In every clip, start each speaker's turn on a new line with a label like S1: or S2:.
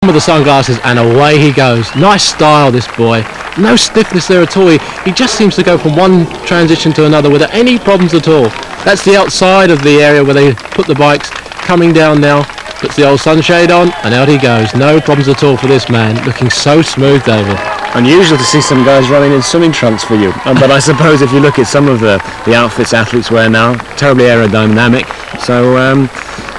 S1: with the sunglasses, and away he goes. Nice style, this boy. No stiffness there at all. He just seems to go from one transition to another without any problems at all. That's the outside of the area where they put the bikes. Coming down now, puts the old sunshade on, and out he goes. No problems at all for this man. Looking so smooth, David.
S2: Unusual to see some guys running in swimming trunks for you, but I suppose if you look at some of the outfits athletes wear now, terribly aerodynamic, so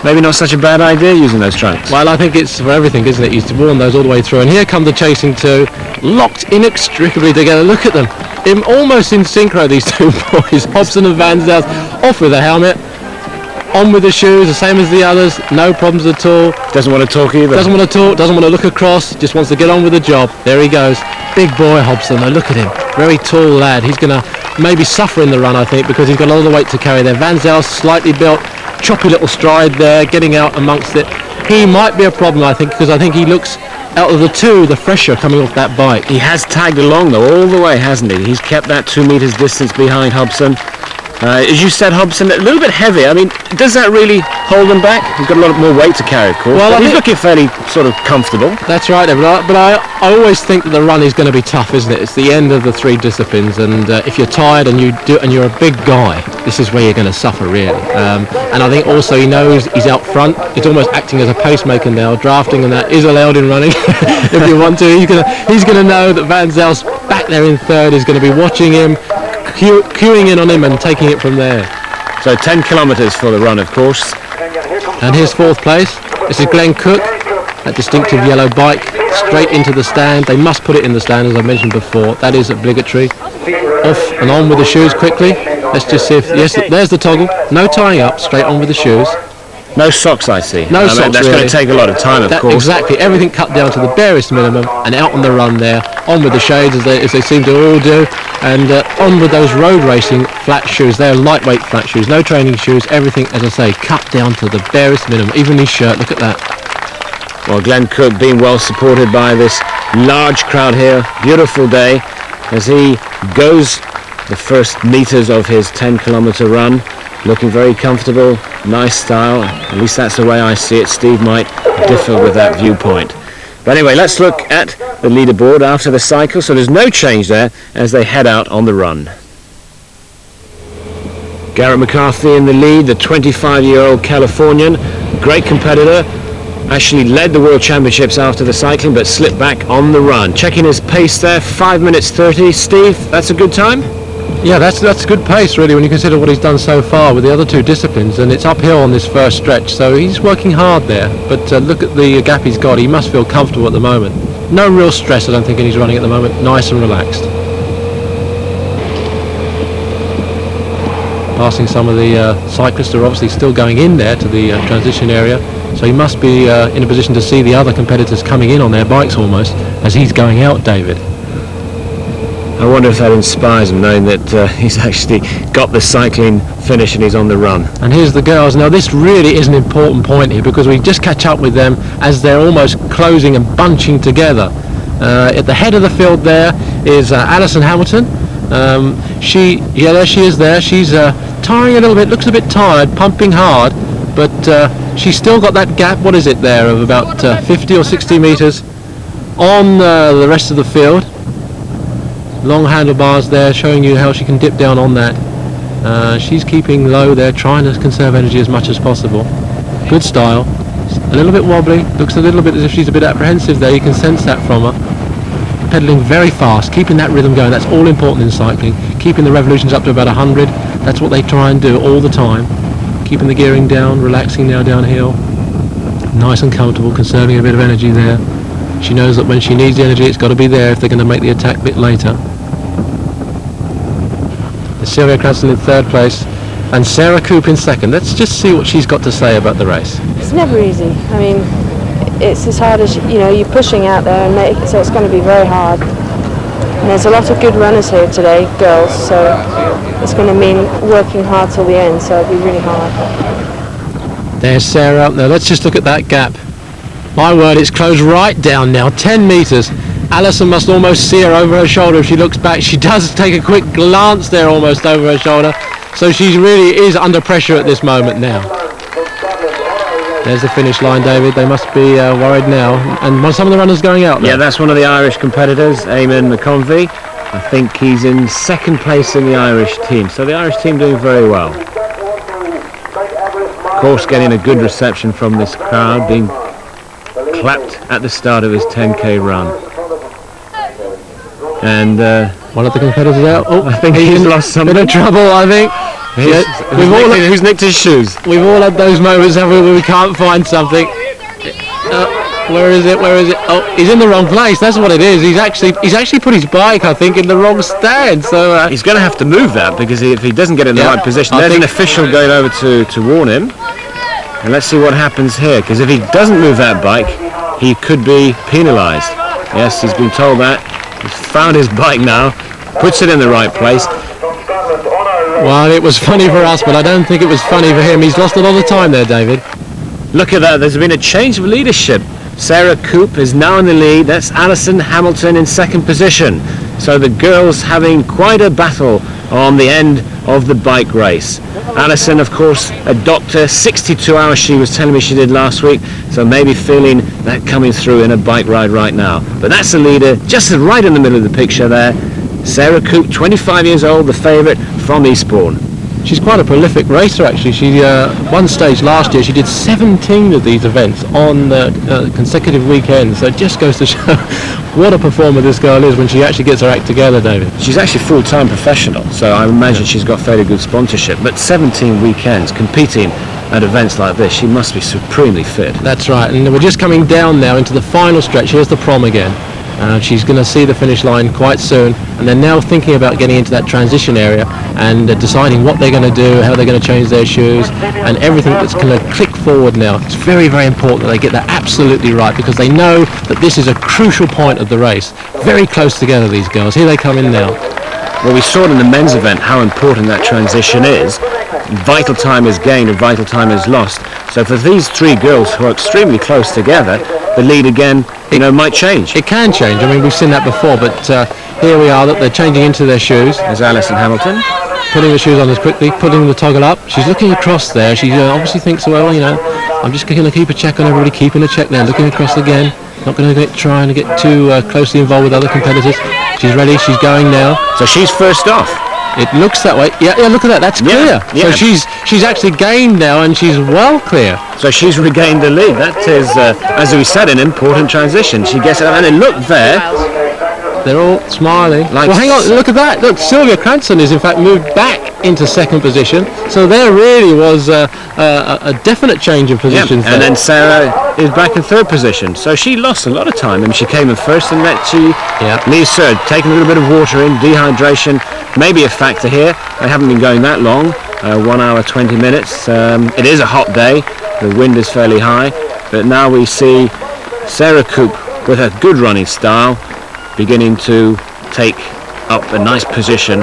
S2: maybe not such a bad idea using those trunks.
S1: Well, I think it's for everything, isn't it? He's worn those all the way through, and here come the chasing two, locked inextricably together. Look at them, almost in synchro, these two boys. Hobson and Van Zels off with the helmet, on with the shoes, the same as the others, no problems at all.
S2: Doesn't want to talk either.
S1: Doesn't want to talk, doesn't want to look across, just wants to get on with the job. There he goes. Big boy Hobson, though, look at him. Very tall lad. He's going to maybe suffer in the run, I think, because he's got a lot of weight to carry there. Van Zels, slightly built, choppy little stride there, getting out amongst it. He might be a problem, I think, because I think he looks, out of the two, the fresher coming off that bike.
S2: He has tagged along, though, all the way, hasn't he? He's kept that 2 meters distance behind Hobson. As you said, Hobson, a little bit heavy. I mean, does that really hold him back? He's got a lot more weight to carry, of course. Well, he's looking fairly sort of comfortable.
S1: That's right, but I always think that the run is going to be tough, isn't it? It's the end of the three disciplines, and if you're tired and you're a big guy, this is where you're going to suffer, really. And I think also he knows he's out front. It's almost acting as a pacemaker now. Drafting and that is allowed in running if you want to. He's going to know that Van Zels back there in third is going to be watching him, queuing in on him and taking it from there.
S2: So 10 kilometres for the run, of course.
S1: And here's fourth place. This is Glenn Cook, that distinctive yellow bike, straight into the stand. They must put it in the stand, as I mentioned before. That is obligatory. Off and on with the shoes quickly. Let's just see if, yes, there's the toggle. No tying up, straight on with the shoes.
S2: No socks, I see.
S1: No socks,
S2: that's
S1: really.
S2: going to take a lot of time, of course.
S1: Exactly, everything cut down to the barest minimum, and out on the run there, on with the shades as they seem to all do, and on with those road racing flat shoes. They're lightweight flat shoes, no training shoes, everything, as I say, cut down to the barest minimum. Even his shirt, look at that.
S2: Well, Glenn Cook being well supported by this large crowd here. Beautiful day as he goes the first meters of his 10-kilometer run. Looking very comfortable, nice style. At least that's the way I see it. Steve might differ with that viewpoint. But anyway, let's look at the leaderboard after the cycle. So there's no change there as they head out on the run. Garrett McCarthy in the lead, the 25-year-old Californian, great competitor. Actually led the World Championships after the cycling, but slipped back on the run. Checking his pace there, 5 minutes 30. Steve, that's a good time?
S1: Yeah, that's a good pace, really, when you consider what he's done so far with the other two disciplines, and it's uphill on this first stretch, so he's working hard there. But look at the gap he's got. He must feel comfortable at the moment. No real stress, I don't think, in his running at the moment. Nice and relaxed. Passing some of the cyclists who are obviously still going in there to the transition area, so he must be in a position to see the other competitors coming in on their bikes almost as he's going out, David.
S2: I wonder if that inspires him, knowing that he's actually got the cycling finish and he's on the run.
S1: And here's the girls. Now this really is an important point here, because we just catch up with them as they're almost closing and bunching together. At the head of the field there is Alison Hamilton. There she is there. She's tiring a little bit, looks a bit tired, pumping hard, but she's still got that gap, what is it there, of about 50 or 60 metres on the rest of the field. Long handlebars there, showing you how she can dip down on that. She's keeping low there, trying to conserve energy as much as possible. Good style. A little bit wobbly, looks a little bit as if she's a bit apprehensive there. You can sense that from her. Pedaling very fast, keeping that rhythm going. That's all important in cycling. Keeping the revolutions up to about 100. That's what they try and do all the time. Keeping the gearing down, relaxing now downhill. Nice and comfortable, conserving a bit of energy there. She knows that when she needs the energy, it's got to be there if they're going to make the attack a bit later. Sylvia Cranston in third place and Sarah Coop in second. Let's just see what she's got to say about the race.
S3: It's never easy. I mean, it's as hard as, you know, you're pushing out there, and so it's going to be very hard. And there's a lot of good runners here today, girls, so it's going to mean working hard till the end, so it'll be really hard.
S1: There's Sarah up there. Let's just look at that gap. My word, it's closed right down now, 10 metres. Alison must almost see her over her shoulder if she looks back. She does take a quick glance there almost over her shoulder. So she really is under pressure at this moment now. There's the finish line, David. They must be worried now. And some of the runners going out there.
S2: Yeah, that's one of the Irish competitors, Eamon McConvey. I think he's in second place in the Irish team. So the Irish team doing very well. Of course, getting a good reception from this crowd, being clapped at the start of his 10k run. And
S1: one of the competitors out. Oh,
S2: I think he's lost something.
S1: Bit of trouble, I think.
S2: Who's nicked his shoes?
S1: We've all had those moments, haven't we, where we can't find something. Where is it? Where is it? Oh, he's in the wrong place. That's what it is. He's actually put his bike, I think, in the wrong stand. So
S2: he's going to have to move that, because if he doesn't get in the right position, there's an official going over to warn him. And let's see what happens here, because if he doesn't move that bike, he could be penalised. Yes, he's been told that. He's found his bike now, puts it in the right place.
S1: Well, it was funny for us, but I don't think it was funny for him. He's lost a lot of time there, David.
S2: Look at that. There's been a change of leadership. Sarah Coop is now in the lead. That's Alison Hamilton in second position. So the girls having quite a battle on the end of the bike race. Alison, of course, a doctor, 62 hours she was telling me she did last week, so maybe feeling that coming through in a bike ride right now. But that's the leader, just right in the middle of the picture there. Sarah Coop, 25 years old, the favourite from Eastbourne.
S1: She's quite a prolific racer, actually. She one stage last year, she did 17 of these events on consecutive weekends. So it just goes to show what a performer this girl is when she actually gets her act together, David.
S2: She's actually full-time professional, so I imagine she's got fairly good sponsorship. But 17 weekends competing at events like this, she must be supremely fit.
S1: That's right, and we're just coming down now into the final stretch. Here's the prom again. She's going to see the finish line quite soon, and they're now thinking about getting into that transition area and deciding what they're going to do, how they're going to change their shoes, and everything that's going to click forward now. It's very, very important that they get that absolutely right, because they know that this is a crucial point of the race. Very close together, these girls. Here they come in now.
S2: Well, we saw it in the men's event how important that transition is. Vital time is gained and vital time is lost. So for these three girls who are extremely close together, the lead again, might change.
S1: It can change. I mean, we've seen that before, but here we are, that they're changing into their shoes.
S2: There's Alison Hamilton.
S1: Putting the shoes on as quickly, putting the toggle up. She's looking across there. She obviously thinks, well, I'm just going to keep a check on everybody, keeping a check there, looking across again. Not going to trying to get too closely involved with other competitors. She's ready. She's going now.
S2: So she's first off.
S1: It looks that way. Yeah, look at that. That's clear.
S2: Yeah.
S1: So she's actually gained now, and she's well clear.
S2: So she's regained the lead. That is, as we said, an important transition. She gets it, and then look there.
S1: They're all smiling. Well, hang on. Look at that. Look, Sylvia Cranston is in fact moved back into second position. So there really was a definite change of positions.
S2: And then Sarah is back in third position. So she lost a lot of time. I mean, she came in first, and that she leaves third. Taking a little bit of water in, dehydration, maybe a factor here. They haven't been going that long. 1 hour 20 minutes. It is a hot day. The wind is fairly high. But now we see Sarah Coop with her good running style beginning to take up a nice position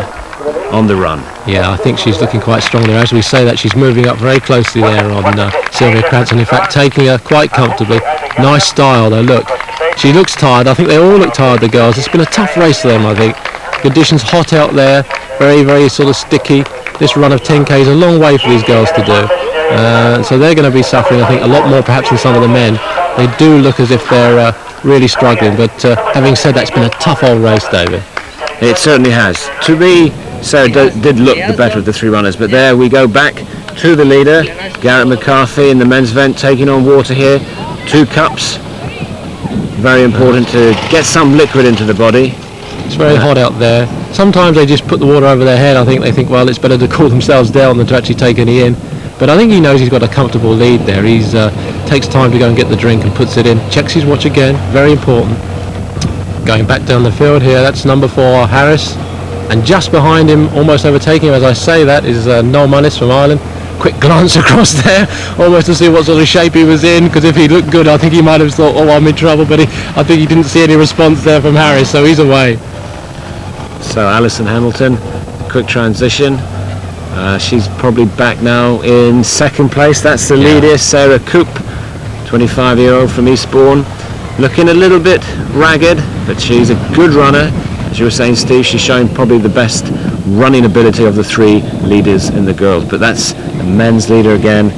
S2: on the run.
S1: Yeah, I think she's looking quite strong there. As we say that, she's moving up very closely there on Sylvia Cranston. In fact, taking her quite comfortably. Nice style though, look. She looks tired. I think they all look tired, the girls. It's been a tough race for them, I think. Conditions hot out there, very, very sort of sticky. This run of 10k is a long way for these girls to do. So they're going to be suffering, I think, a lot more perhaps than some of the men. They do look as if they're really struggling, but having said that, it's been a tough old race, David.
S2: It certainly has. To me, Sarah did look the better of the three runners, but there we go back to the leader, Garrett McCarthy in the men's event, taking on water here. 2 cups. Very important to get some liquid into the body.
S1: It's very hot out there. Sometimes they just put the water over their head. I think they think, well, it's better to cool themselves down than to actually take any in. But I think he knows he's got a comfortable lead there. He's takes time to go and get the drink and puts it in. Checks his watch again. Very important. Going back down the field here, that's number 4, Harris. And just behind him, almost overtaking him as I say that, is Noel Munnis from Ireland. Quick glance across there, almost to see what sort of shape he was in, because if he looked good, I think he might have thought, oh, I'm in trouble, but I think he didn't see any response there from Harris, so he's away.
S2: So Alison Hamilton, quick transition. She's probably back now in second place. That's the leader, Sarah Coop, 25-year-old from Eastbourne. Looking a little bit ragged, but she's a good runner. As you were saying, Steve, she's showing probably the best running ability of the 3 leaders in the girls. But that's the men's leader again,